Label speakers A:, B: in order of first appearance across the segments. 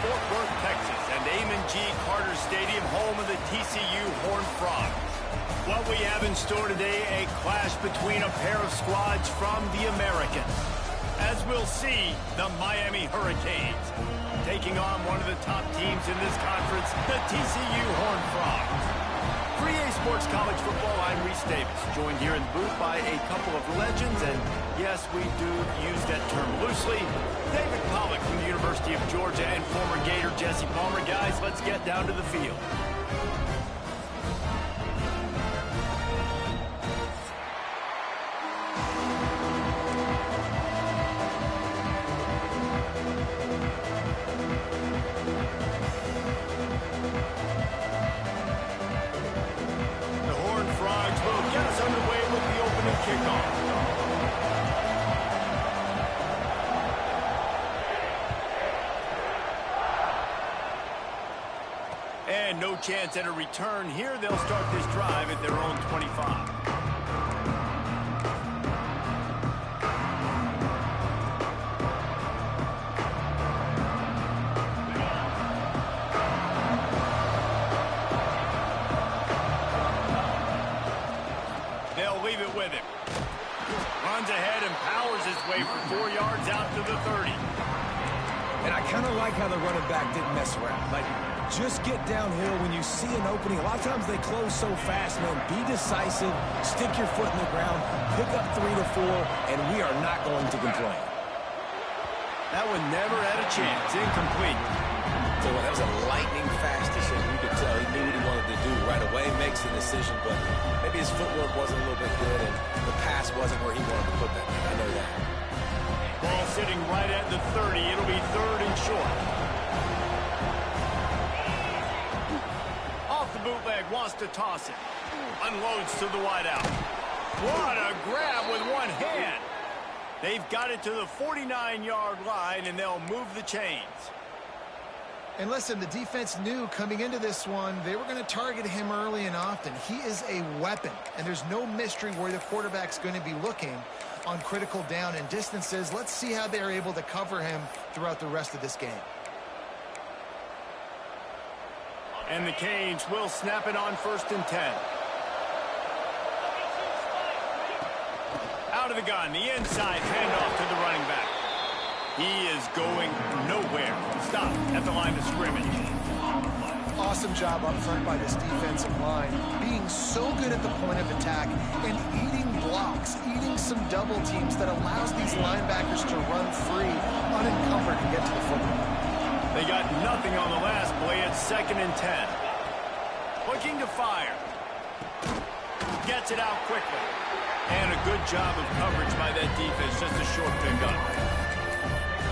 A: Fort Worth, Texas, and Amon G. Carter Stadium, home of the TCU Horned Frogs. What we have in store today, a clash between a pair of squads from the American. As we'll see, the Miami Hurricanes taking on one of the top teams in this conference, the TCU Horned Frogs. For EA Sports College Football, I'm Reese Davis, joined here in the booth by a couple of legends, and yes, we do use that term loosely. David Pollack from the University of Georgia and former Gator Jesse Palmer. Guys, let's get down to the field. And no chance at a return here. They'll start this drive at their own 25. They'll leave it with him. Runs ahead and powers his way for 4 yards out to the 30.
B: And I kind of like how the running back didn't mess around. Like, just get downhill when you see an opening. A lot of times they close so fast, man. Be decisive, stick your foot in the ground, pick up 3 to 4, and we are not going to complain.
A: That one never had a chance. Incomplete.
B: So that was a lightning fast decision. You could tell he knew what he wanted to do right away, makes the decision, but maybe his footwork wasn't a little bit good, and the pass wasn't where he wanted to put that. I know that.
A: Ball sitting right at the 30. It'll be 3rd and short. Bootleg wants to toss it. Unloads to the wideout. What a grab with one hand. They've got it to the 49-yard line, and they'll move the chains.
C: And listen, the defense knew coming into this one, they were going to target him early and often. He is a weapon, and there's no mystery where the quarterback's going to be looking on critical down and distances. Let's see how they're able to cover him throughout the rest of this game.
A: And the Canes will snap it on 1st and 10. Out of the gun, the inside handoff to the running back. He is going nowhere. Stop at the line of scrimmage.
C: Awesome job up front by this defensive line, being so good at the point of attack and eating blocks, eating some double teams that allows these linebackers to run free, unencumbered, and get to the football.
A: They got nothing on the last play. It's 2nd and 10. Looking to fire. Gets it out quickly. And a good job of coverage by that defense. Just a short pickup.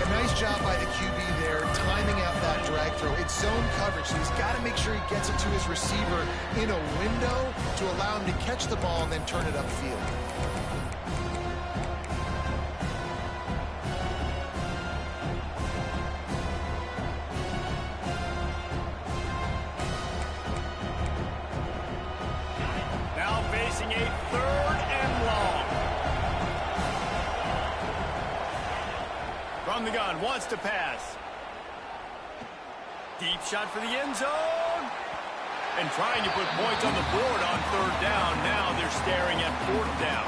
C: A nice job by the QB there, timing out that drag throw. It's zone coverage, so he's got to make sure he gets it to his receiver in a window to allow him to catch the ball and then turn it upfield.
A: From the gun, wants to pass. Deep shot for the end zone. And trying to put points on the board on 3rd down. Now they're staring at 4th down.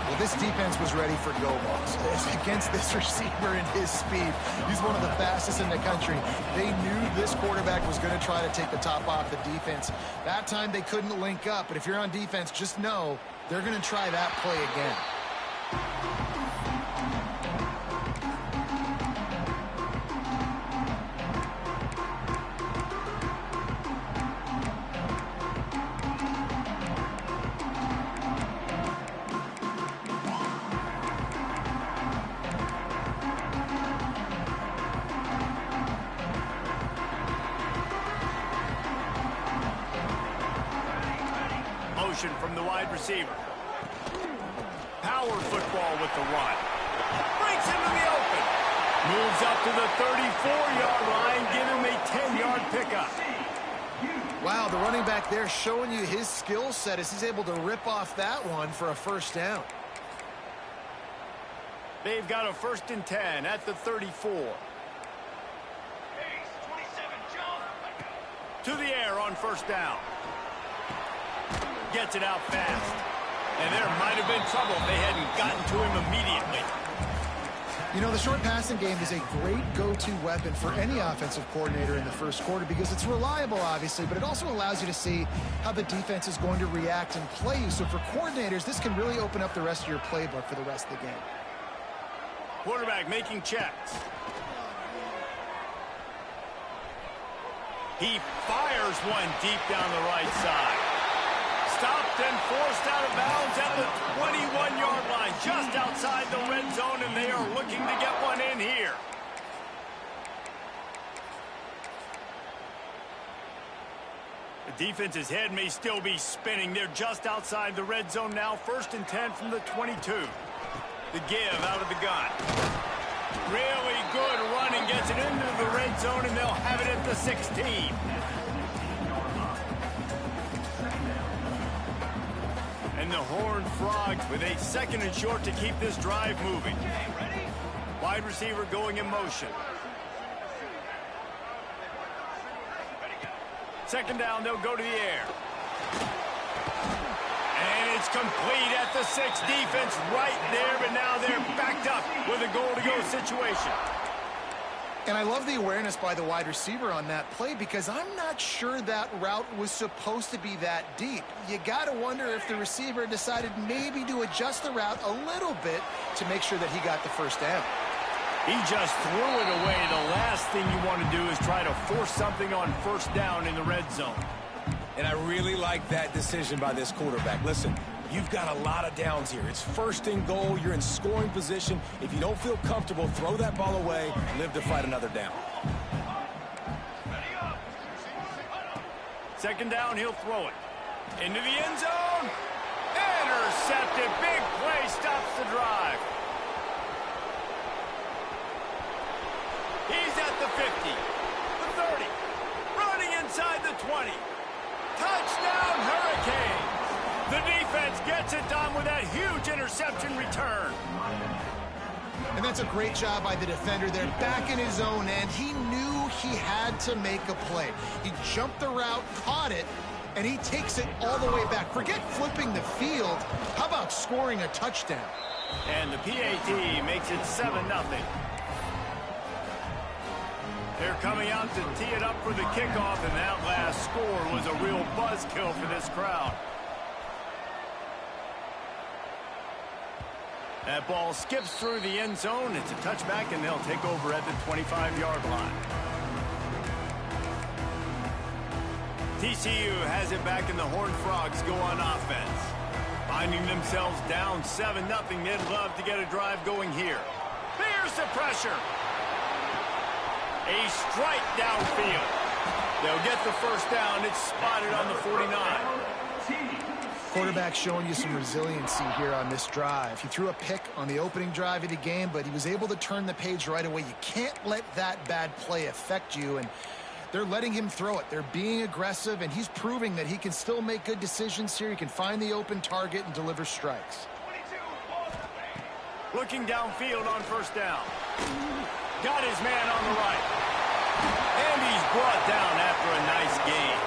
C: Well, this defense was ready for go balls. Against this receiver and his speed, he's one of the fastest in the country. They knew this quarterback was going to try to take the top off the defense. That time they couldn't link up, but if you're on defense, just know they're going to try that play again.
A: From the wide receiver. Power football with the run. Breaks into the open. Moves up to the 34-yard line. Give him a 10-yard pickup.
C: Wow, the running back there showing you his skill set as he's able to rip off that one for a 1st down.
A: They've got a 1st and 10 at the 34. To the air on first down. Gets it out fast. And there might have been trouble if they hadn't gotten to him immediately.
C: You know, the short passing game is a great go-to weapon for any offensive coordinator in the first quarter because it's reliable, obviously, but it also allows you to see how the defense is going to react and play you. So for coordinators, this can really open up the rest of your playbook for the rest of the game.
A: Quarterback making checks. He fires one deep down the right side. Stopped and forced out of bounds at the 21-yard line, just outside the red zone, and they are looking to get one in here. The defense's head may still be spinning. They're just outside the red zone now, 1st and 10 from the 22. The give out of the gun. Really good running, gets it into the red zone, and they'll have it at the 16. And the Horned Frogs with a 2nd and short to keep this drive moving. Wide receiver going in motion. 2nd down, they'll go to the air. And it's complete at the 6. Defense right there, but now they're backed up with a goal-to-go situation.
C: And I love the awareness by the wide receiver on that play because I'm not sure that route was supposed to be that deep. You got to wonder if the receiver decided maybe to adjust the route a little bit to make sure that he got the first down.
A: He just threw it away. The last thing you want to do is try to force something on 1st down in the red zone.
B: And I really like that decision by this quarterback. Listen, you've got a lot of downs here. It's 1st and goal. You're in scoring position. If you don't feel comfortable, throw that ball away. Live to fight another down.
A: 2nd down, he'll throw it. Into the end zone. Intercepted. Big play stops the drive. He's at the 50. The 30. Running inside the 20. Touchdown, Hurricanes. The defense gets it done with that huge interception return.
C: And that's a great job by the defender there, back in his own end. He knew he had to make a play. He jumped the route, caught it, and he takes it all the way back. Forget flipping the field. How about scoring a touchdown?
A: And the PAT makes it 7-0. They're coming out to tee it up for the kickoff, and that last score was a real buzzkill for this crowd. That ball skips through the end zone. It's a touchback, and they'll take over at the 25-yard line. TCU has it back, and the Horned Frogs go on offense. Finding themselves down 7-0, they'd love to get a drive going here. Here's the pressure. A strike downfield. They'll get the first down. It's spotted on the 49.
C: Quarterback showing you some resiliency here on this drive. He threw a pick on the opening drive of the game, but he was able to turn the page right away. You can't let that bad play affect you, and they're letting him throw it. They're being aggressive, and he's proving that he can still make good decisions here. He can find the open target and deliver strikes.
A: Looking downfield on first down. Got his man on the right. And he's brought down after a nice gain.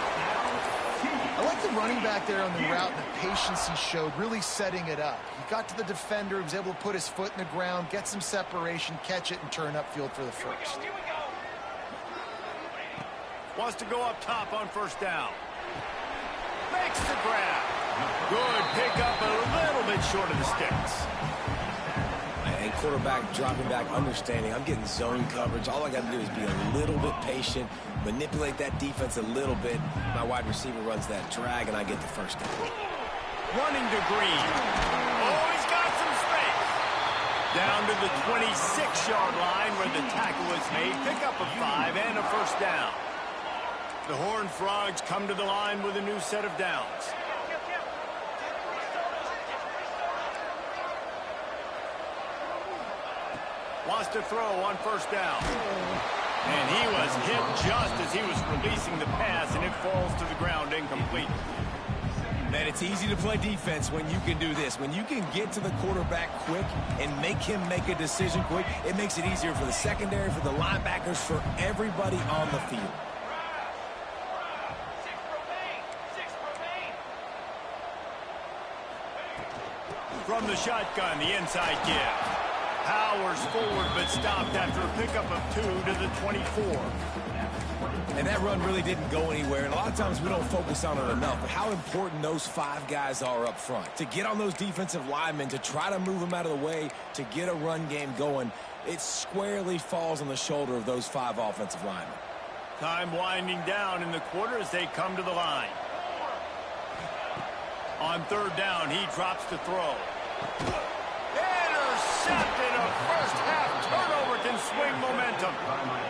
C: I like the running back there on the route and the patience he showed, really setting it up. He got to the defender, he was able to put his foot in the ground, get some separation, catch it, and turn upfield for the first.
A: Wants to go up top on first down. Makes the grab. Good pickup, a little bit short of the sticks.
B: And quarterback dropping back, understanding I'm getting zone coverage. All I got to do is be a little bit patient, manipulate that defense a little bit. My wide receiver runs that drag, and I get the first down.
A: Running to Green. Oh, he's got some space. Down to the 26-yard line where the tackle is made. Pick up a 5 and a first down. The Horned Frogs come to the line with a new set of downs. Wants to throw on first down. And he was hit just as he was releasing the pass, and it falls to the ground incomplete.
B: Man, it's easy to play defense when you can do this. When you can get to the quarterback quick and make him make a decision quick, it makes it easier for the secondary, for the linebackers, for everybody on the field.
A: From the shotgun, the inside give. Powers forward, but stopped after a pickup of 2 to the 24.
B: And that run really didn't go anywhere, and a lot of times we don't focus on it enough, but how important those 5 guys are up front. To get on those defensive linemen, to try to move them out of the way, to get a run game going, it squarely falls on the shoulder of those 5 offensive linemen.
A: Time winding down in the quarter as they come to the line. On 3rd down, he drops to throw. Intercepted. A first-half turnover can swing momentum.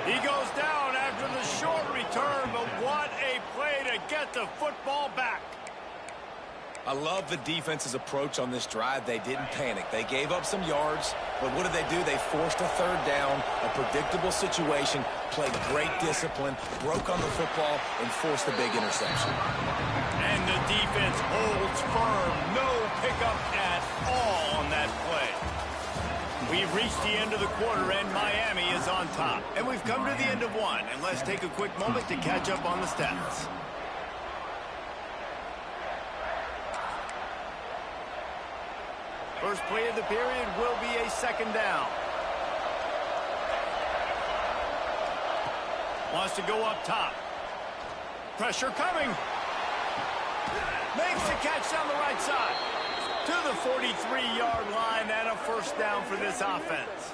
A: He goes down after the short return, but what a play to get the football back.
B: I love the defense's approach on this drive. They didn't panic. They gave up some yards, but what did they do? They forced a 3rd down, a predictable situation, played great discipline, broke on the football, and forced a big interception.
A: And the defense holds firm. No pickup at all on that play. We've reached the end of the quarter, and Miami is on top. And we've come to the end of one. And let's take a quick moment to catch up on the stats. First play of the period will be a 2nd down. Wants to go up top. Pressure coming. Makes the catch down the right side. To the 43-yard line and a 1st down for this offense.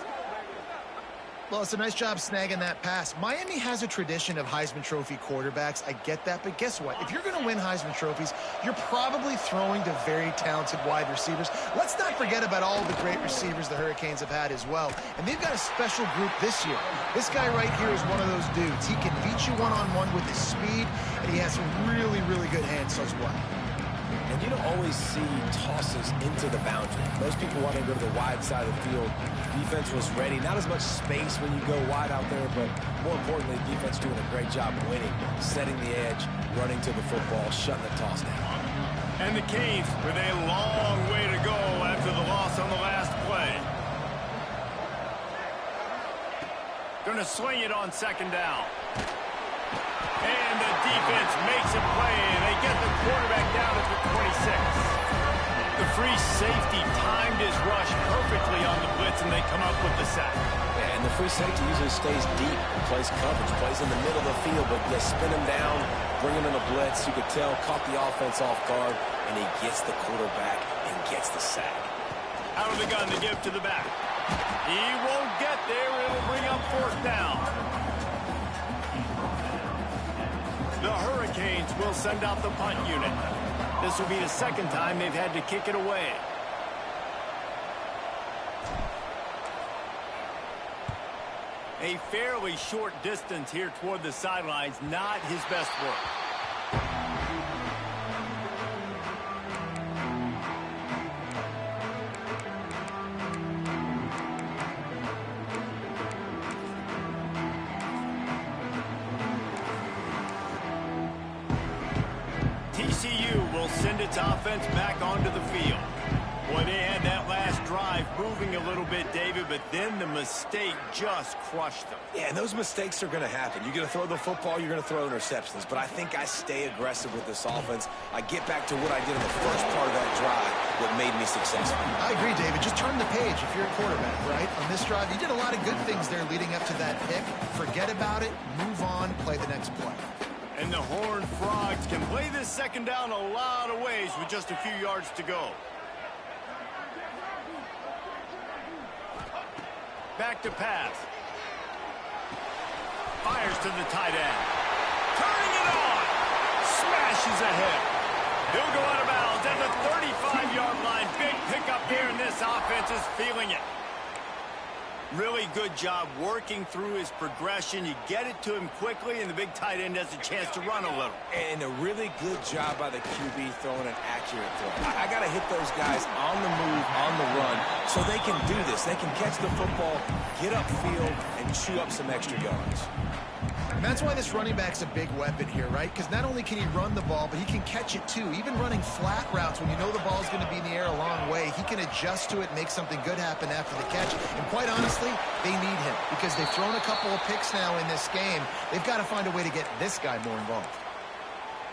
C: Well, it's a nice job snagging that pass. Miami has a tradition of Heisman Trophy quarterbacks. I get that, but guess what? If you're going to win Heisman Trophies, you're probably throwing to very talented wide receivers. Let's not forget about all the great receivers the Hurricanes have had as well. And they've got a special group this year. This guy right here is one of those dudes. He can beat you one-on-one with his speed, and he has some really, really good hands as well.
B: And you don't always see tosses into the boundary. Most people want to go to the wide side of the field. Defense was ready. Not as much space when you go wide out there, but more importantly, defense doing a great job of winning, setting the edge, running to the football, shutting the toss down.
A: And the Canes with a long way to go after the loss on the last play. Going to swing it on 2nd down. And the defense makes a play, and they get the quarterback down at the 26. The free safety timed his rush perfectly on the blitz, and they come up with the sack.
B: Yeah, and the free safety usually stays deep and plays coverage, plays in the middle of the field, but they spin him down, bring him in a blitz. You could tell, caught the offense off guard, and he gets the quarterback and gets the sack.
A: Out of the gun to give to the back. He won't get there. It'll bring up 4th down. The Hurricanes will send out the punt unit. This will be the 2nd time they've had to kick it away. A fairly short distance here toward the sidelines, not his best work. TCU will send its offense back onto the field. Boy, they had that last drive moving a little bit, David, but then the mistake just crushed them.
B: Yeah, and those mistakes are going to happen. You're going to throw the football, you're going to throw interceptions. But I think I stay aggressive with this offense. I get back to what I did in the first part of that drive that made me successful.
C: I agree, David. Just turn the page if you're a quarterback, right? On this drive, you did a lot of good things there leading up to that pick. Forget about it, move on, play the next play.
A: And the Horned Frogs can play this 2nd down a lot of ways with just a few yards to go. Back to pass. Fires to the tight end. Turning it on. Smashes ahead. He'll go out of bounds at the 35-yard line. Big pickup here, and this offense is feeling it. Really good job working through his progression. You get it to him quickly, and the big tight end has a chance to run a little.
B: And a really good job by the QB throwing an accurate throw. I got to hit those guys on the move, on the run, so they can do this. They can catch the football, get upfield, and chew up some extra yards.
C: And that's why this running back's a big weapon here, right? Because not only can he run the ball, but he can catch it too. Even running flat routes when you know the ball's going to be in the air a long way, he can adjust to it, make something good happen after the catch. And quite honestly, they need him because they've thrown a couple of picks now in this game. They've got to find a way to get this guy more involved.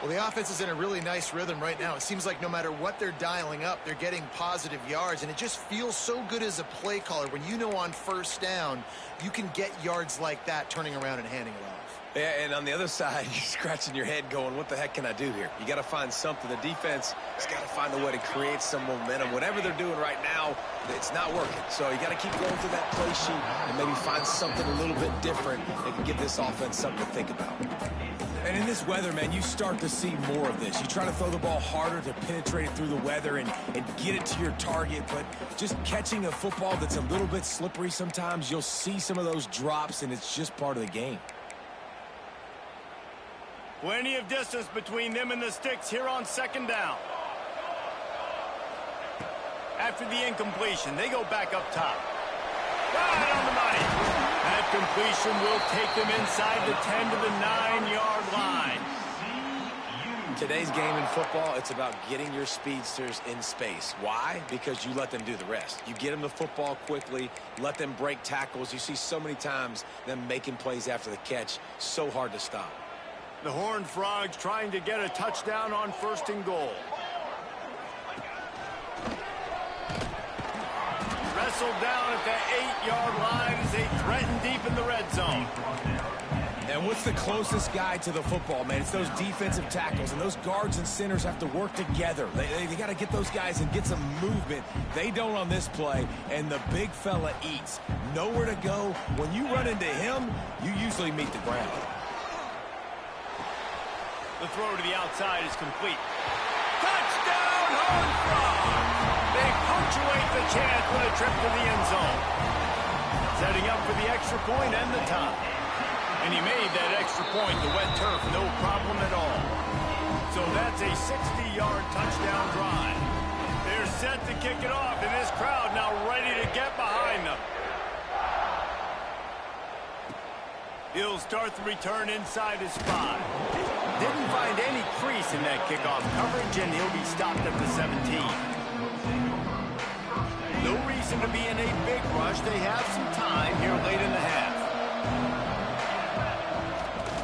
C: Well, the offense is in a really nice rhythm right now. It seems like no matter what they're dialing up, they're getting positive yards, and it just feels so good as a play caller when you know on first down you can get yards like that turning around and handing it off.
B: Yeah, and on the other side, you're scratching your head going, what the heck can I do here? You got to find something. The defense has got to find a way to create some momentum. Whatever they're doing right now, it's not working. So you got to keep going through that play sheet and maybe find something a little bit different that can give this offense something to think about. And in this weather, man, you start to see more of this. You try to throw the ball harder to penetrate it through the weather and get it to your target, but just catching a football that's a little bit slippery sometimes, you'll see some of those drops, and it's just part of the game.
A: Plenty of distance between them and the sticks here on second down. After the incompletion, they go back up top. Right on the money. That completion will take them inside the 10 to the 9-yard line.
B: Today's game in football, it's about getting your speedsters in space. Why? Because you let them do the rest. You get them the football quickly, let them break tackles. You see so many times them making plays after the catch. So hard to stop.
A: The Horned Frogs trying to get a touchdown on 1st and goal. Wrestled down at the 8-yard line as they threaten deep in the red zone.
B: And what's the closest guy to the football, man? It's those defensive tackles, and those guards and centers have to work together. They got to get those guys and get some movement. They don't on this play, and the big fella eats. Nowhere to go. When you run into him, you usually meet the ground.
A: The throw to the outside is complete. Touchdown, Horned Frogs! They punctuate the chance with a trip to the end zone. Setting up for the extra point and the tie. And he made that extra point, the wet turf, no problem at all. So that's a 60-yard touchdown drive. They're set to kick it off, and this crowd now ready to get behind them. He'll start the return inside his 5. Didn't find any crease in that kickoff coverage, and he'll be stopped at the 17. No reason to be in a big rush. They have some time here late in the half.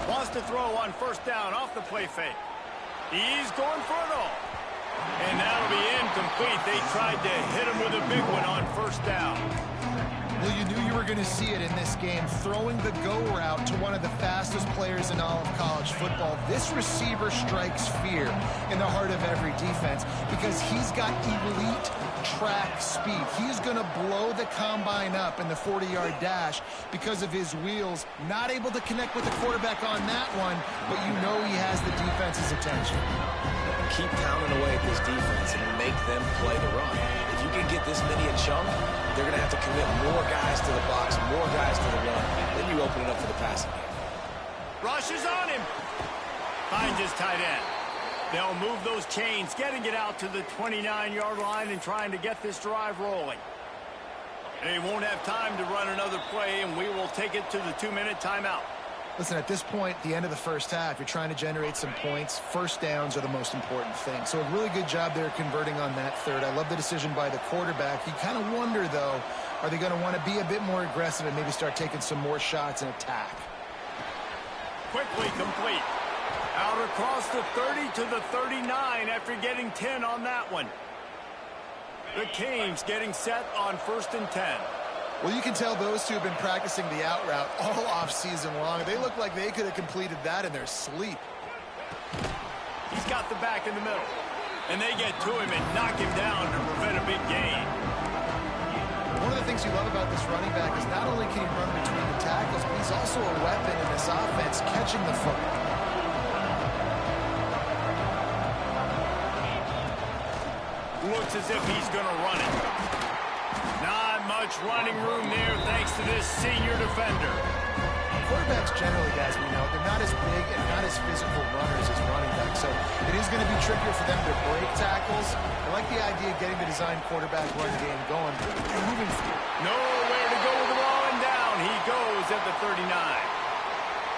A: Wants to throw on 1st down off the play fake. He's going for it all. And that'll be incomplete. They tried to hit him with a big one on 1st down.
C: Well, you knew you were going to see it in this game, throwing the go route to one of the fastest players in all of college football. This receiver strikes fear in the heart of every defense because he's got elite track speed. He's going to blow the combine up in the 40-yard dash because of his wheels. Not able to connect with the quarterback on that one, but you know he has the defense's attention.
B: Keep pounding away at this defense and make them play the run. If you can get this many a chunk, they're going to have to commit more guys to the box, more guys to the run. Then you open it up for the passing game.
A: Rush is on him. Finds his tight end. They'll move those chains, getting it out to the 29-yard line and trying to get this drive rolling. They won't have time to run another play, and we will take it to the 2-minute timeout.
C: Listen, at this point, the end of the first half, you're trying to generate some points. First downs are the most important thing. So a really good job there converting on that third. I love the decision by the quarterback. You kind of wonder, though, are they going to want to be a bit more aggressive and maybe start taking some more shots and attack?
A: Quickly complete. Out across the 30 to the 39 after getting 10 on that one. The Canes getting set on 1st and 10.
C: Well, you can tell those two have been practicing the out route all off-season long. They look like they could have completed that in their sleep.
A: He's got the back in the middle. And they get to him and knock him down to prevent a big gain.
C: One of the things you love about this running back is not only can he run between the tackles, but he's also a weapon in this offense, catching the football.
A: Looks as if he's going to run it. Not much running room there thanks to this senior defender.
C: Quarterbacks generally, guys, we know, they're not as big and not as physical runners as running backs, so it is going to be trickier for them to break tackles. I like the idea of getting the design quarterback run game going. They're moving through.
A: Nowhere to go with the ball and down. He goes at the 39.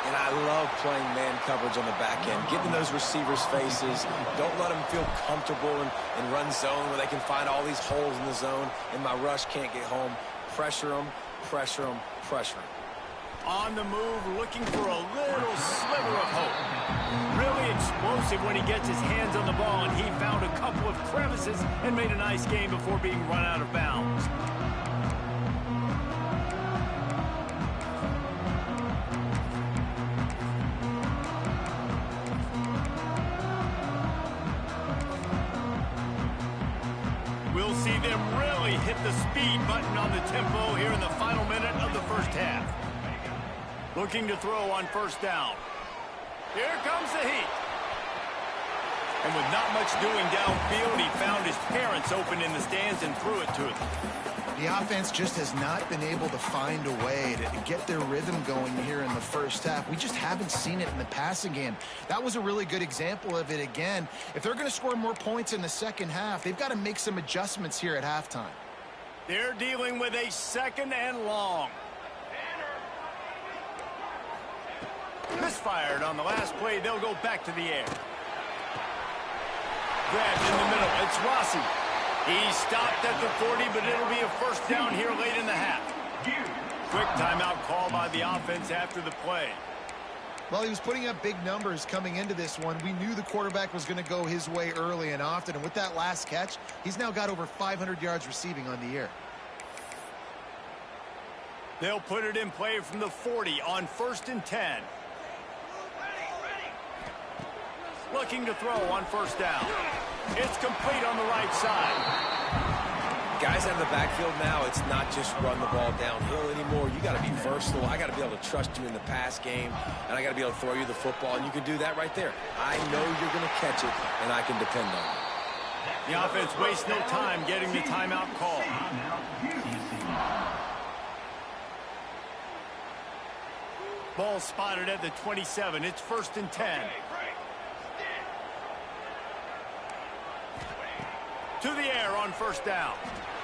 B: And I love playing man coverage on the back end, getting in those receivers' faces. Don't let them feel comfortable in run zone where they can find all these holes in the zone and my rush can't get home. Pressure them, pressure them, pressure them.
A: On the move, looking for a little sliver of hope. Really explosive when he gets his hands on the ball, and he found a couple of crevices and made a nice game before being run out of bounds. We'll see them really hit the speed button on the tempo here in the final minute of the first half. Looking to throw on first down. Here comes the heat. And with not much doing downfield, he found his parents open in the stands and threw it to them.
C: The offense just has not been able to find a way to get their rhythm going here in the first half. We just haven't seen it in the passing game. That was a really good example of it again. If they're going to score more points in the second half, they've got to make some adjustments here at halftime.
A: They're dealing with a second and long. Misfired on the last play. They'll go back to the air. Grabbed in the middle. It's Rossi. He stopped at the 40, but it'll be a first down here late in the half. Quick timeout call by the offense after the play.
C: Well, he was putting up big numbers coming into this one. We knew the quarterback was going to go his way early and often. And with that last catch, he's now got over 500 yards receiving on the year.
A: They'll put it in play from the 40 on 1st and 10. Looking to throw on first down. It's complete on the right side.
B: Guys out of the backfield now, it's not just run the ball downhill anymore. You got to be versatile. I got to be able to trust you in the pass game, and I got to be able to throw you the football, and you can do that right there. I know you're going to catch it, and I can depend on it.
A: The offense wastes no time getting the timeout call. Ball spotted at the 27. It's 1st and 10. To the air on first down.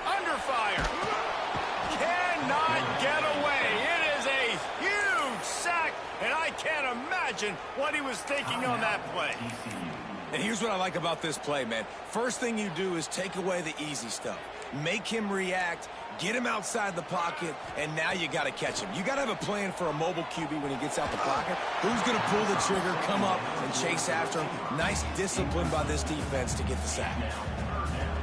A: Under fire. Cannot get away. It is a huge sack, and I can't imagine what he was thinking on that play.
B: And here's what I like about this play, man. First thing you do is take away the easy stuff. Make him react, get him outside the pocket, and now you got to catch him. You got to have a plan for a mobile QB when he gets out the pocket. Who's going to pull the trigger, come up, and chase after him? Nice discipline by this defense to get the sack.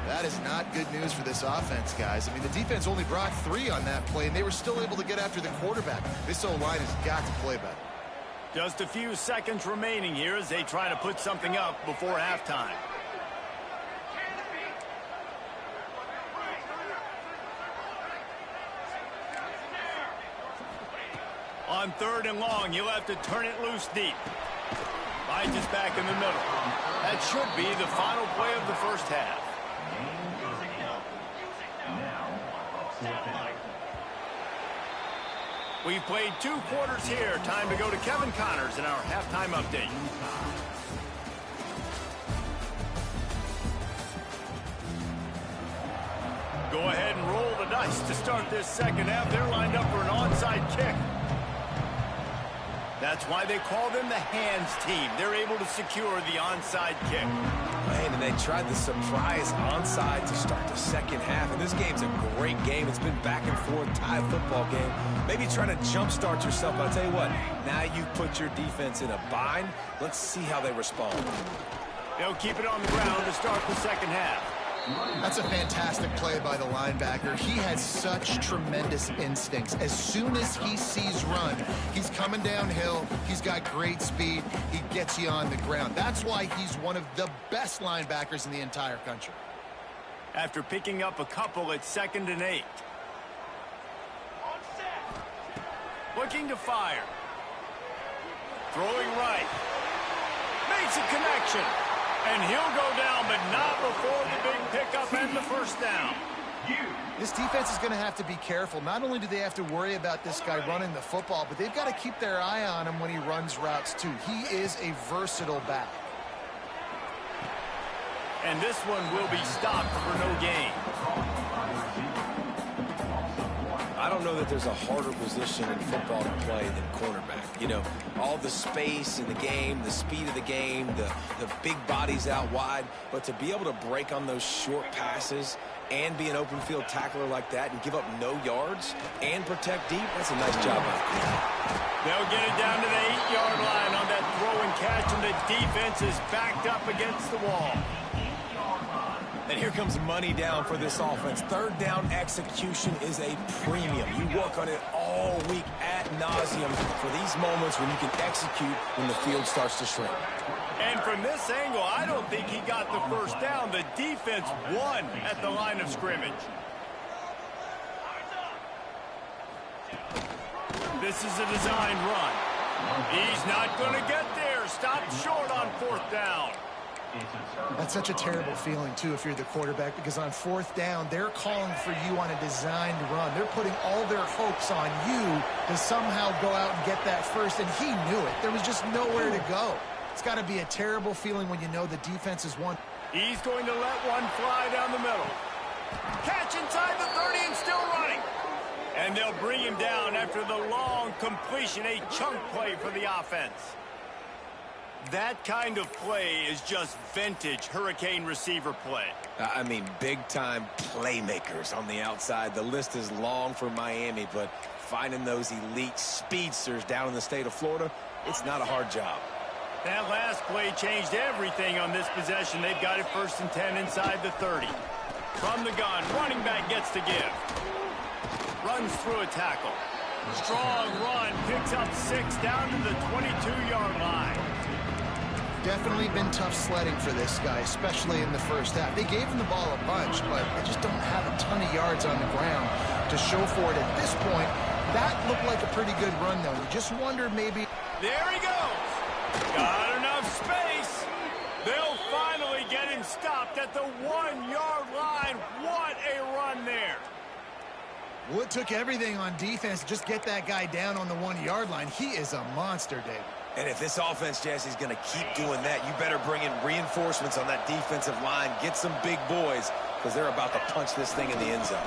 C: That is not good news for this offense, guys. I mean, the defense only brought 3 on that play, and they were still able to get after the quarterback. This O-line has got to play better.
A: Just a few seconds remaining here as they try to put something up before halftime. On 3rd and long, you'll have to turn it loose deep. Light is back in the middle. That should be the final play of the first half. We've played 2 quarters here. Time to go to Kevin Connors in our halftime update. Go ahead and roll the dice to start this second half. They're lined up for an onside kick. That's why they call them the hands team. They're able to secure the onside kick.
B: Man, and they tried the surprise onside to start the second half. And this game's a great game. It's been back and forth, tie football game. Maybe try to jumpstart yourself, but I'll tell you what, now you've put your defense in a bind. Let's see how they respond.
A: They'll keep it on the ground to start the second half.
C: That's a fantastic play by the linebacker. He has such tremendous instincts. As soon as he sees run, he's coming downhill. He's got great speed. He gets you on the ground. That's why he's one of the best linebackers in the entire country.
A: After picking up a couple at 2nd and 8. Looking to fire. Throwing right. Makes a connection. And he'll go down, but not before the big pickup and the first down.
C: This defense is going to have to be careful. Not only do they have to worry about this guy running the football, but they've got to keep their eye on him when he runs routes, too. He is a versatile back.
A: And this one will be stopped for no gain.
B: I don't know that there's a harder position in football to play than cornerback. You know, all the space in the game, the speed of the game, the big bodies out wide. But to be able to break on those short passes and be an open field tackler like that and give up no yards and protect deep, that's a nice job out there.
A: They'll get it down to the 8-yard line on that throw and catch, and the defense is backed up against the wall.
B: And here comes money down for this offense. Third down execution is a premium. You work on it all week ad nauseum for these moments when you can execute when the field starts to shrink.
A: And from this angle, I don't think he got the first down. The defense won at the line of scrimmage. This is a designed run. He's not going to get there. Stopped short on 4th down.
C: That's such a terrible feeling, too, if you're the quarterback, because on 4th down, they're calling for you on a designed run. They're putting all their hopes on you to somehow go out and get that first, and he knew it. There was just nowhere to go. It's got to be a terrible feeling when you know the defense has won.
A: He's going to let one fly down the middle. Catch inside the 30 and still running. And they'll bring him down after the long completion, a chunk play for the offense. That kind of play is just vintage Hurricane receiver play.
B: I mean, big-time playmakers on the outside. The list is long for Miami, but finding those elite speedsters down in the state of Florida, it's not a hard job.
A: That last play changed everything on this possession. They've got it 1st and 10 inside the 30. From the gun, running back gets to give. Runs through a tackle. Strong run, picks up 6 down to the 22-yard line.
C: Definitely been tough sledding for this guy, especially in the first half. They gave him the ball a bunch, but they just don't have a ton of yards on the ground to show for it at this point. That looked like a pretty good run, though. You just wonder maybe...
A: There he goes. Got enough space. They'll finally get him stopped at the 1-yard line. What a run there.
C: Well, it took everything on defense to just get that guy down on the 1-yard line. He is a monster, Dave.
B: And if this offense, Jesse, is going to keep doing that, you better bring in reinforcements on that defensive line. Get some big boys, because they're about to punch this thing in the end zone.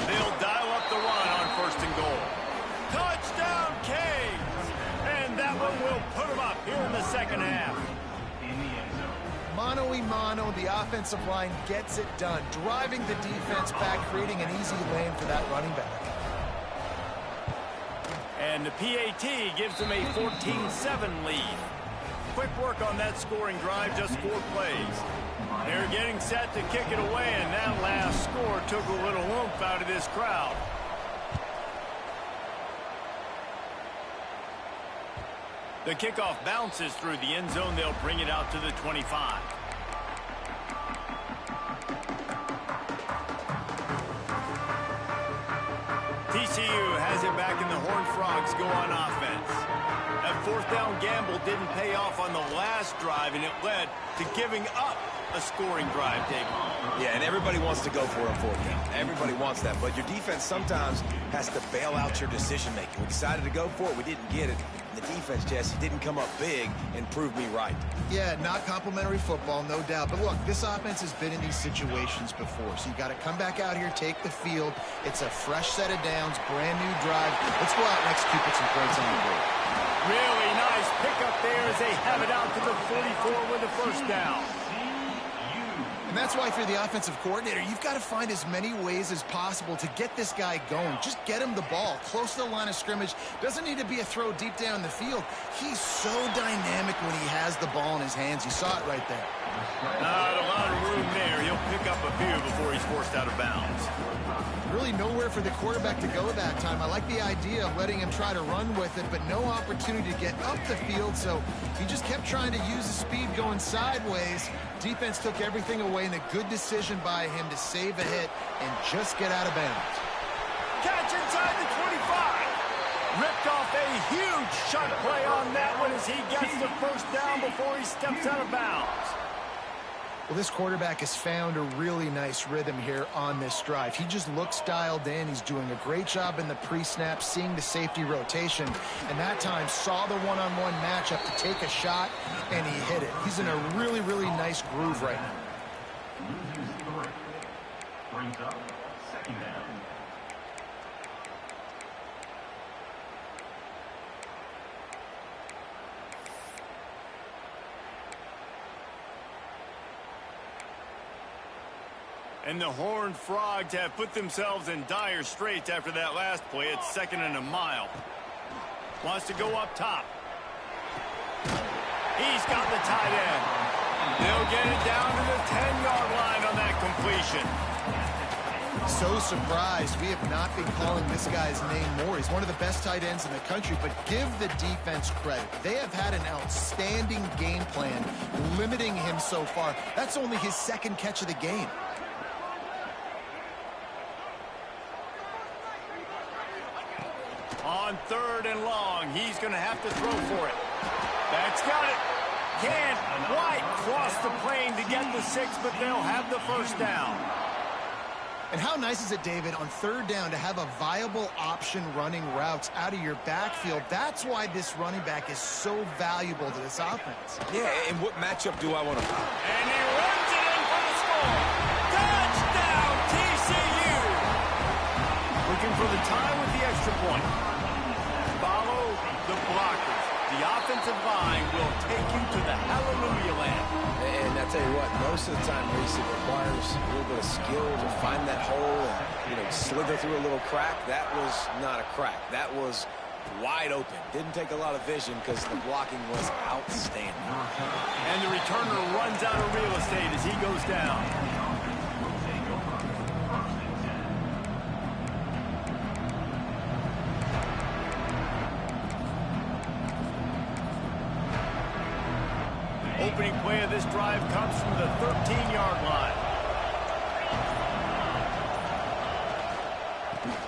A: They'll dial up the run on 1st and goal. Touchdown, Canes! And that one will put them up here in the second half.
C: Mano-a-mano, the offensive line gets it done, driving the defense back, creating an easy lane for that running back.
A: And the PAT gives them a 14-7 lead. Quick work on that scoring drive, just 4 plays. They're getting set to kick it away, and that last score took a little oomph out of this crowd. The kickoff bounces through the end zone. They'll bring it out to the 25. TCU has it back in the Horned Frogs go on offense. That 4th down gamble didn't pay off on the last drive, and it led to giving up a scoring drive, David.
B: Yeah, and everybody wants to go for a 4th down. Everybody wants that, but your defense sometimes has to bail out your decision-making. We decided to go for it. We didn't get it. And the defense, Jesse, didn't come up big and prove me right.
C: Yeah, not complimentary football, no doubt. But look, this offense has been in these situations before, so you got to come back out here, take the field. It's a fresh set of downs, brand new drive. Let's go out and execute, put some points on the board.
A: Really nice pickup there as they have it out to the 44 with a 1st down.
C: And that's why, if you're the offensive coordinator, you've got to find as many ways as possible to get this guy going. Just get him the ball close to the line of scrimmage. Doesn't need to be a throw deep down the field. He's so dynamic when he has the ball in his hands. You saw it right there.
A: Not a lot of room there. He'll pick up a few before he's forced out of bounds.
C: Really nowhere for the quarterback to go that time. I like the idea of letting him try to run with it, but no opportunity to get up the field, so he just kept trying to use the speed going sideways. Defense took everything away, and a good decision by him to save a hit and just get out of bounds.
A: Catch inside the 25. Ripped off a huge shot play on that one as he gets the 1st down before he steps out of bounds.
C: Well, this quarterback has found a really nice rhythm here on this drive. He just looks dialed in. He's doing a great job in the pre-snap, seeing the safety rotation, and that time saw the one-on-one matchup to take a shot, and he hit it. He's in a really, really nice groove right now.
D: Brings up 2nd down.
A: And the Horned Frogs have put themselves in dire straits after that last play. It's 2nd and a mile. Wants to go up top. He's got the tight end. They'll get it down to the 10-yard line on that completion.
C: So surprised we have not been calling this guy's name more. He's one of the best tight ends in the country, but give the defense credit. They have had an outstanding game plan limiting him so far. That's only his 2nd catch of the game.
A: On 3rd and long, he's going to have to throw for it. That's got it. Can't quite cross the plane to get the 6, but they'll have the first down.
C: And how nice is it, David, on 3rd down to have a viable option running routes out of your backfield? That's why this running back is so valuable to this offense.
B: Yeah, and what matchup do I want to follow?
A: And he runs it in for the score. Touchdown, TCU. Looking for the tie with the extra point. Follow the blockers. The offensive line will take you to the hallelujah land.
B: And I tell you what, most of the time, Reese, it requires a little bit of skill to find that hole and, slither through a little crack. That was not a crack. That was wide open. Didn't take a lot of vision because the blocking was outstanding.
A: And the returner runs out of real estate as he goes down. Opening play of this drive comes from the 13-yard line.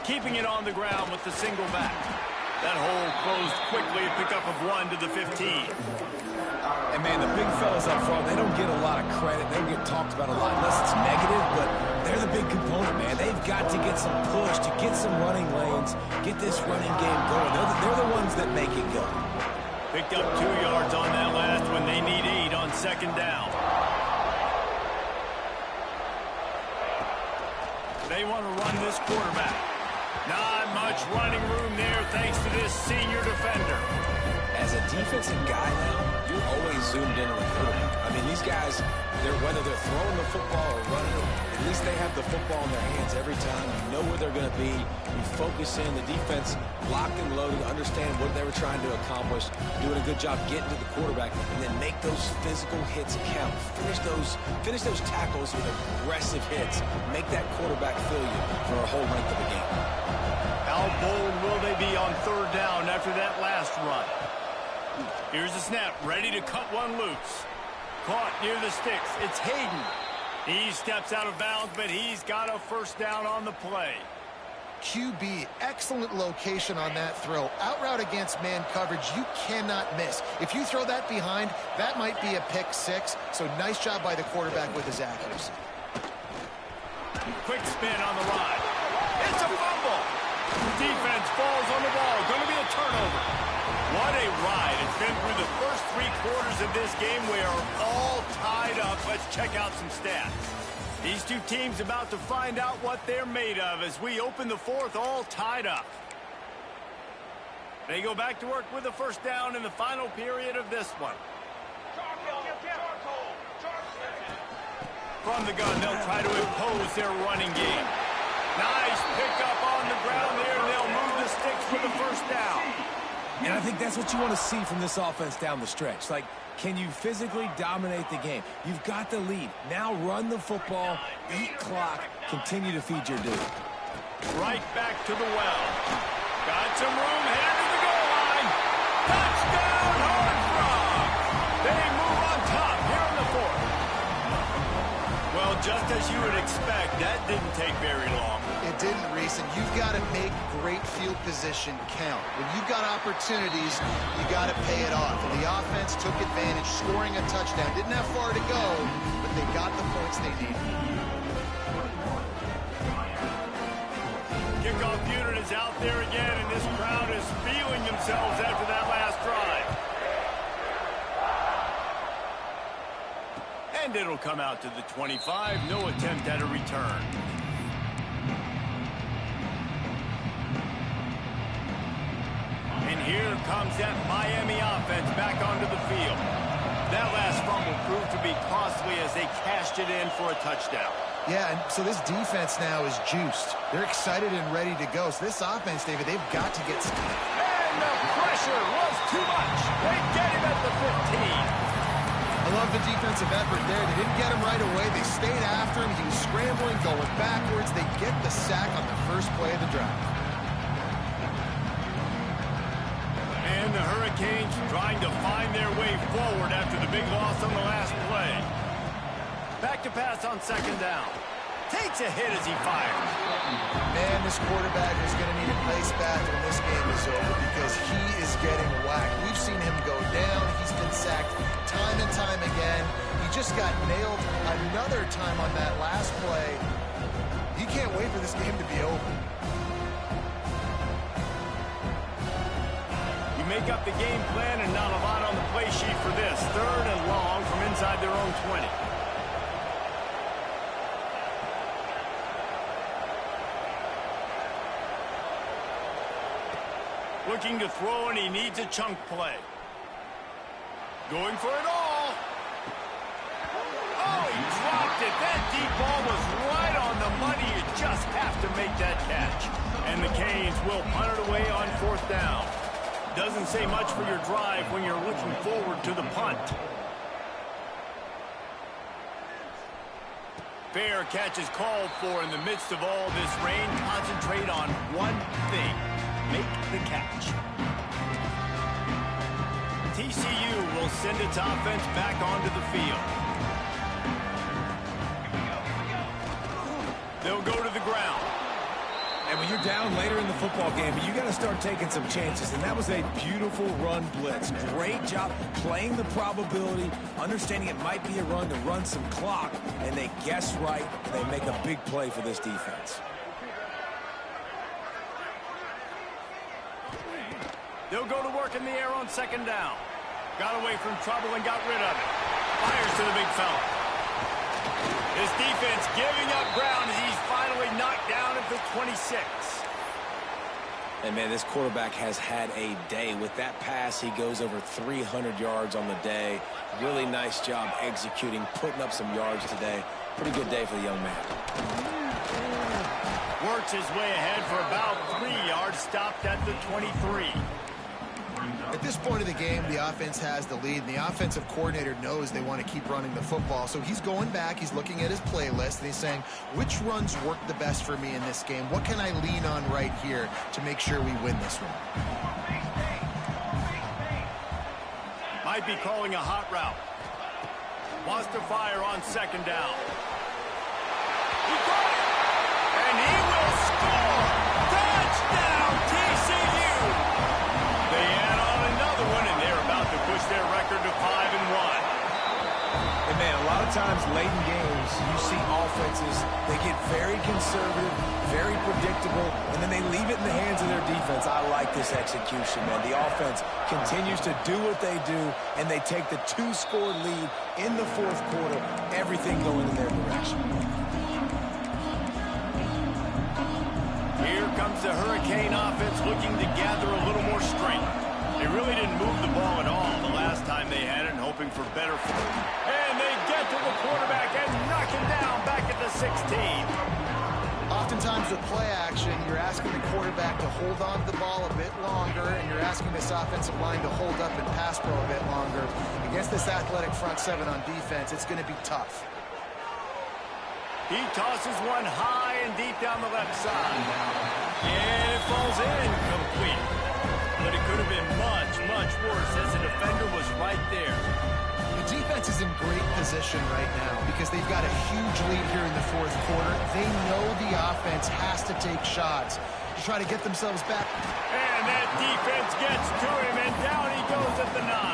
A: Keeping it on the ground with the single back. That hole closed quickly, a pickup of 1 to the 15.
B: And, man, the big fellas up front, they don't get a lot of credit. They don't get talked about a lot unless it's negative, but they're the big component, man. They've got to get some push, to get some running lanes, get this running game going. They're the ones that make it go.
A: Picked up 2 yards on that last one. They need 8 on 2nd down. They want to run this quarterback. Not much running room there thanks to this senior defender.
B: As a defensive guy now, you're always zoomed in on the quarterback. I mean, these guys, whether they're throwing the football or running it, at least they have the football in their hands every time. You know where they're going to be. You focus in. The defense locked and loaded, understand what they were trying to accomplish, doing a good job getting to the quarterback, and then make those physical hits count. Finish those tackles with aggressive hits. Make that quarterback feel you for a whole length of the game.
A: How bold will they be on 3rd down after that last run? Here's the snap, ready to cut one loose. Caught near the sticks. It's Hayden. He steps out of bounds, but he's got a first down on the play.
C: QB, excellent location on that throw. Out route against man coverage, you cannot miss. If you throw that behind, that might be a pick 6. So nice job by the quarterback with his accuracy.
A: Quick spin on the ride. It's a fumble. Defense falls on the ball. Going to be a turnover. What a ride. It's been through the first 3 quarters of this game. We are all tied up. Let's check out some stats. These two teams about to find out what they're made of as we open the 4th all tied up. They go back to work with a first down in the final period of this one. From the gun, they'll try to impose their running game. Nice pickup on the ground there, and they'll move the sticks for the first down.
B: And I think that's what you want to see from this offense down the stretch. Like, can you physically dominate the game? You've got the lead. Now run the football, eat clock, continue to feed your dude.
A: Right back to the well. Got some room, headed to the goal line. Touchdown, Horned Frogs. They move on top here in the 4th. Well, just as you would expect, that didn't take very long.
C: It didn't, Reese, and you've got to make great field position count. When you've got opportunities, you got to pay it off. And the offense took advantage, scoring a touchdown. Didn't have far to go, but they got the points they needed.
A: Kickoff unit is out there again, and this crowd is feeling themselves after that last drive. And it'll come out to the 25. No attempt at a return. And here comes that Miami offense back onto the field. That last fumble proved to be costly as they cashed it in for a touchdown.
C: Yeah, and so this defense now is juiced. They're excited and ready to go. So this offense, David, they've got to get...
A: And the pressure was too much. They get him at the 15.
C: I love the defensive effort there. They didn't get him right away. They stayed after him. He was scrambling, going backwards. They get the sack on the first play of the drive.
A: And the Hurricanes trying to find their way forward after the big loss on the last play. Back to pass on second down. Takes a hit as he fires.
C: Man, this quarterback is going to need an ice bath when this game is over because he is getting whacked. We've seen him go down. He's been sacked time and time again. He just got nailed another time on that last play. He can't wait for this game to be over.
A: You make up the game plan and not a lot on the play sheet for this. 3rd and long from inside their own 20. Looking to throw, and he needs a chunk play. Going for it all. Oh, he dropped it. That deep ball was right on the money. You just have to make that catch. And the Canes will punt it away on 4th down. Doesn't say much for your drive when you're looking forward to the punt. Fair catch is called for in the midst of all this rain. Concentrate on one thing. Make the catch. TCU will send its offense back onto the field. They'll go to the ground.
B: And when you're down later in the football game, you got to start taking some chances. And that was a beautiful run blitz. Great job playing the probability, understanding it might be a run to run some clock. And they guess right, and they make a big play for this defense.
A: They'll go to work in the air on second down. Got away from trouble and got rid of it. Fires to the big fella. This defense giving up ground as he's finally knocked down at the 26.
B: And, man, this quarterback has had a day. With that pass, he goes over 300 yards on the day. Really nice job executing, putting up some yards today. Pretty good day for the young man.
A: Works his way ahead for about 3 yards, stopped at the 23.
C: At this point of the game, the offense has the lead, and the offensive coordinator knows they want to keep running the football. So he's going back, he's looking at his playlist, and he's saying, which runs work the best for me in this game? What can I lean on right here to make sure we win this one?
A: Might be calling a hot route. Wants to fire on second down. He got it! And he will score! Touchdown, TCU! They add on another one, and they're about to push their record to 5-1.
B: And, man, a lot of times late in games, you see offenses, they get very conservative, very predictable, and then they leave it in the hands of their defense. I like this execution, man. The offense continues to do what they do, and they take the 2-score lead in the 4th quarter, everything going in their direction.
A: Here comes the Hurricane offense looking to gather a little more strength. They really didn't move the ball at all the last time they had it, and hoping for better form. And they get to the quarterback and knock him down back at the 16.
C: Oftentimes with play action, you're asking the quarterback to hold on to the ball a bit longer, and you're asking this offensive line to hold up and pass pro a bit longer. Against this athletic front seven on defense, it's going to be tough.
A: He tosses one high and deep down the left side. And it falls in complete. But it could have been much, much worse as the defender was right there.
C: The defense is in great position right now because they've got a huge lead here in the 4th quarter. They know the offense has to take shots to try to get themselves back.
A: And that defense gets to him, and down he goes at the 9.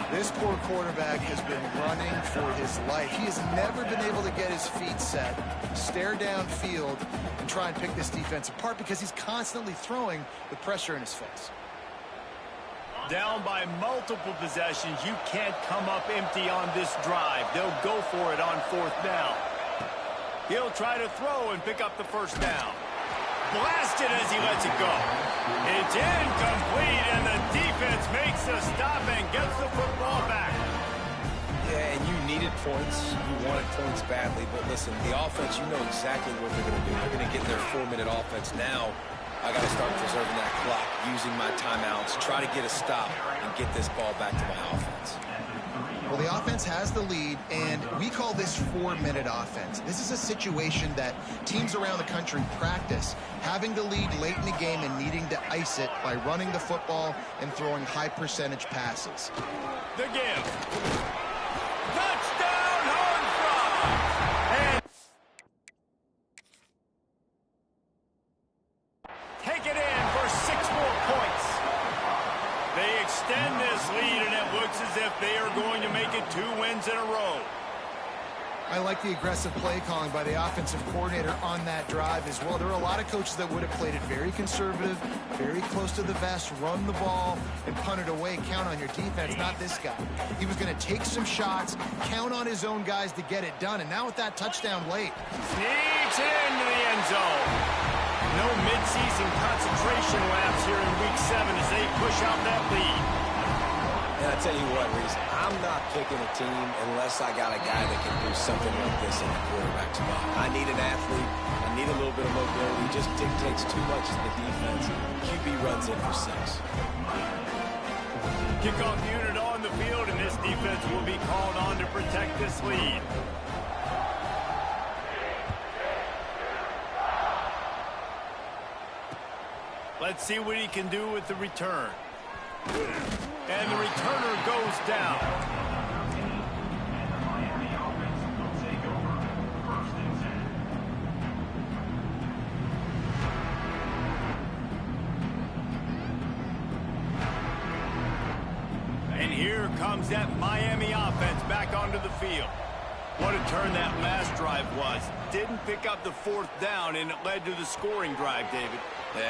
C: This poor quarterback has been running for his life. He has never been able to get his feet set, stare downfield, and try and pick this defense apart because he's constantly throwing with pressure in his face.
A: Down by multiple possessions, you can't come up empty on this drive. They'll go for it on 4th down. He'll try to throw and pick up the 1st down. Blasted as he lets it go. It's incomplete, and the defense makes the stop and gets the football back.
B: Yeah, and you needed points. He wanted points badly. But listen, the offense, you know exactly what they're going to do. They're going to get their 4-minute offense. Now, I got to start preserving that clock, using my timeouts, try to get a stop, and get this ball back to my offense.
C: Well, the offense has the lead, and we call this 4-minute offense. This is a situation that teams around the country practice, having the lead late in the game and needing to ice it by running the football and throwing high-percentage passes.
A: The give. Touchdown, Horned Frogs! And take it in for 6 more points. They extend this lead, and it looks as if they are going to make it 2 wins in a row.
C: I like the aggressive play calling by the offensive coordinator on that drive as well. There are a lot of coaches that would have played it very conservative, very close to the vest, run the ball, and punt it away. Count on your defense, not this guy. He was going to take some shots, count on his own guys to get it done, and now with that touchdown late.
A: Sneaks into the end zone. No midseason concentration laps here in Week 7 as they push out that lead.
B: And I tell you what, Reese, I'm not picking a team unless I got a guy that can do something like this in the quarterback spot. I need an athlete. I need a little bit of mobility. It just dictates too much in the defense. QB runs in for 6.
A: Kickoff unit on the field, and this defense will be called on to protect this lead. Let's see what he can do with the return. And the returner goes down.
D: Miami offense will take over 1st and 10.
A: And here comes that Miami offense back onto the field. What a turn that last drive was. Didn't pick up the 4th down, and it led to the scoring drive, David.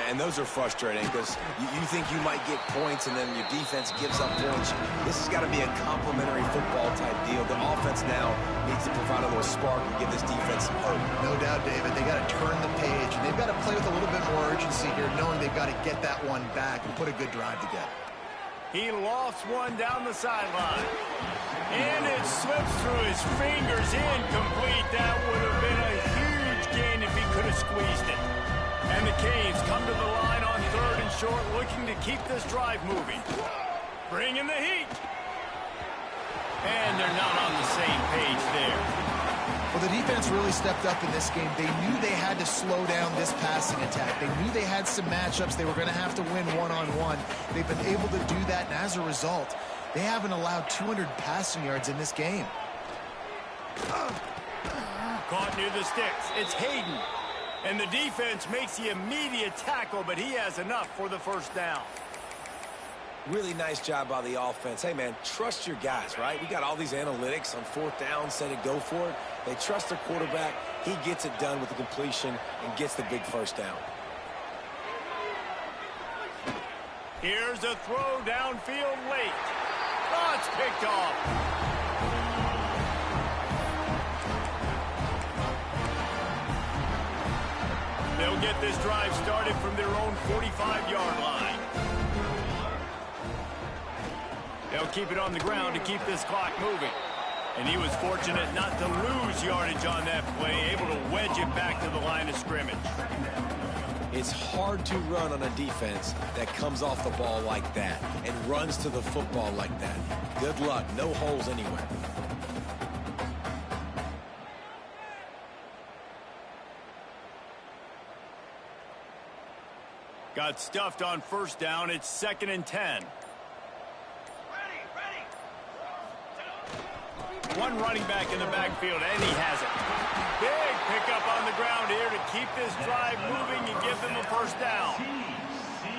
B: And those are frustrating because you think you might get points and then your defense gives up points. This has got to be a complementary football type deal. The offense now needs to provide a little spark and give this defense some hope.
C: No doubt, David. They got to turn the page, and they've got to play with a little bit more urgency here, knowing they've got to get that one back and put a good drive together.
A: He lofts one down the sideline. And it slips through his fingers, incomplete. That would have been a huge gain if he could have squeezed it. And the Canes come to the line on 3rd and short, looking to keep this drive moving. Bring in the heat. And they're not on the same page there.
C: Well, the defense really stepped up in this game. They knew they had to slow down this passing attack. They knew they had some matchups they were going to have to win one-on-one. They've been able to do that, and as a result, they haven't allowed 200 passing yards in this game.
A: Caught near the sticks. It's Hayden. And the defense makes the immediate tackle, but he has enough for the 1st down.
B: Really nice job by the offense. Hey, man, trust your guys, right? We got all these analytics on 4th down, said it, go for it. They trust their quarterback. He gets it done with the completion and gets the big 1st down.
A: Here's a throw downfield late. Oh, it's picked off. They'll get this drive started from their own 45-yard line. They'll keep it on the ground to keep this clock moving. And he was fortunate not to lose yardage on that play, able to wedge it back to the line of scrimmage.
B: It's hard to run on a defense that comes off the ball like that and runs to the football like that. Good luck. No holes anywhere.
A: Got stuffed on 1st down. It's 2nd and 10. One running back in the backfield, and he has it. Big pickup on the ground here to keep this drive moving and give them a 1st down.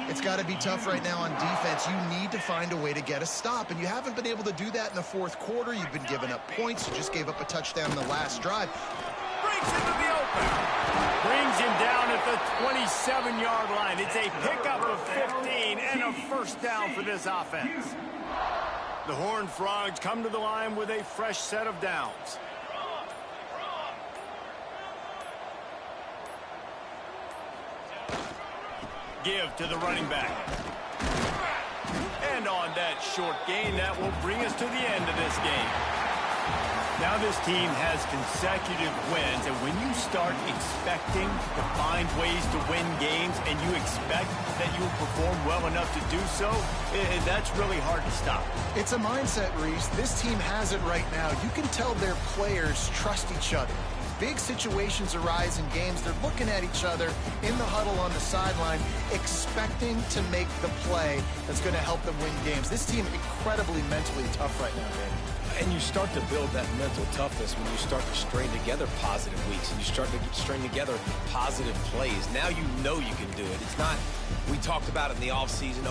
C: It's got to be tough right now on defense. You need to find a way to get a stop, and you haven't been able to do that in the 4th quarter. You've been giving up points. You just gave up a touchdown in the last drive.
A: Brings into the open. Brings him down at the 27-yard line. It's a pickup of 15 and a 1st down for this offense. The Horned Frogs come to the line with a fresh set of downs. Give to the running back. And on that short gain, that will bring us to the end of this game. Now this team has consecutive wins, and when you start expecting to find ways to win games and you expect that you will perform well enough to do so, that's really hard to stop.
C: It's a mindset, Reese. This team has it right now. You can tell their players trust each other. Big situations arise in games. They're looking at each other in the huddle on the sideline, expecting to make the play that's going to help them win games. This team incredibly mentally tough right now, Dave.
B: And you start to build that mental toughness when you start to string together positive weeks and you start to string together positive plays. Now you know you can do it. It's not, we talked about it in the offseason,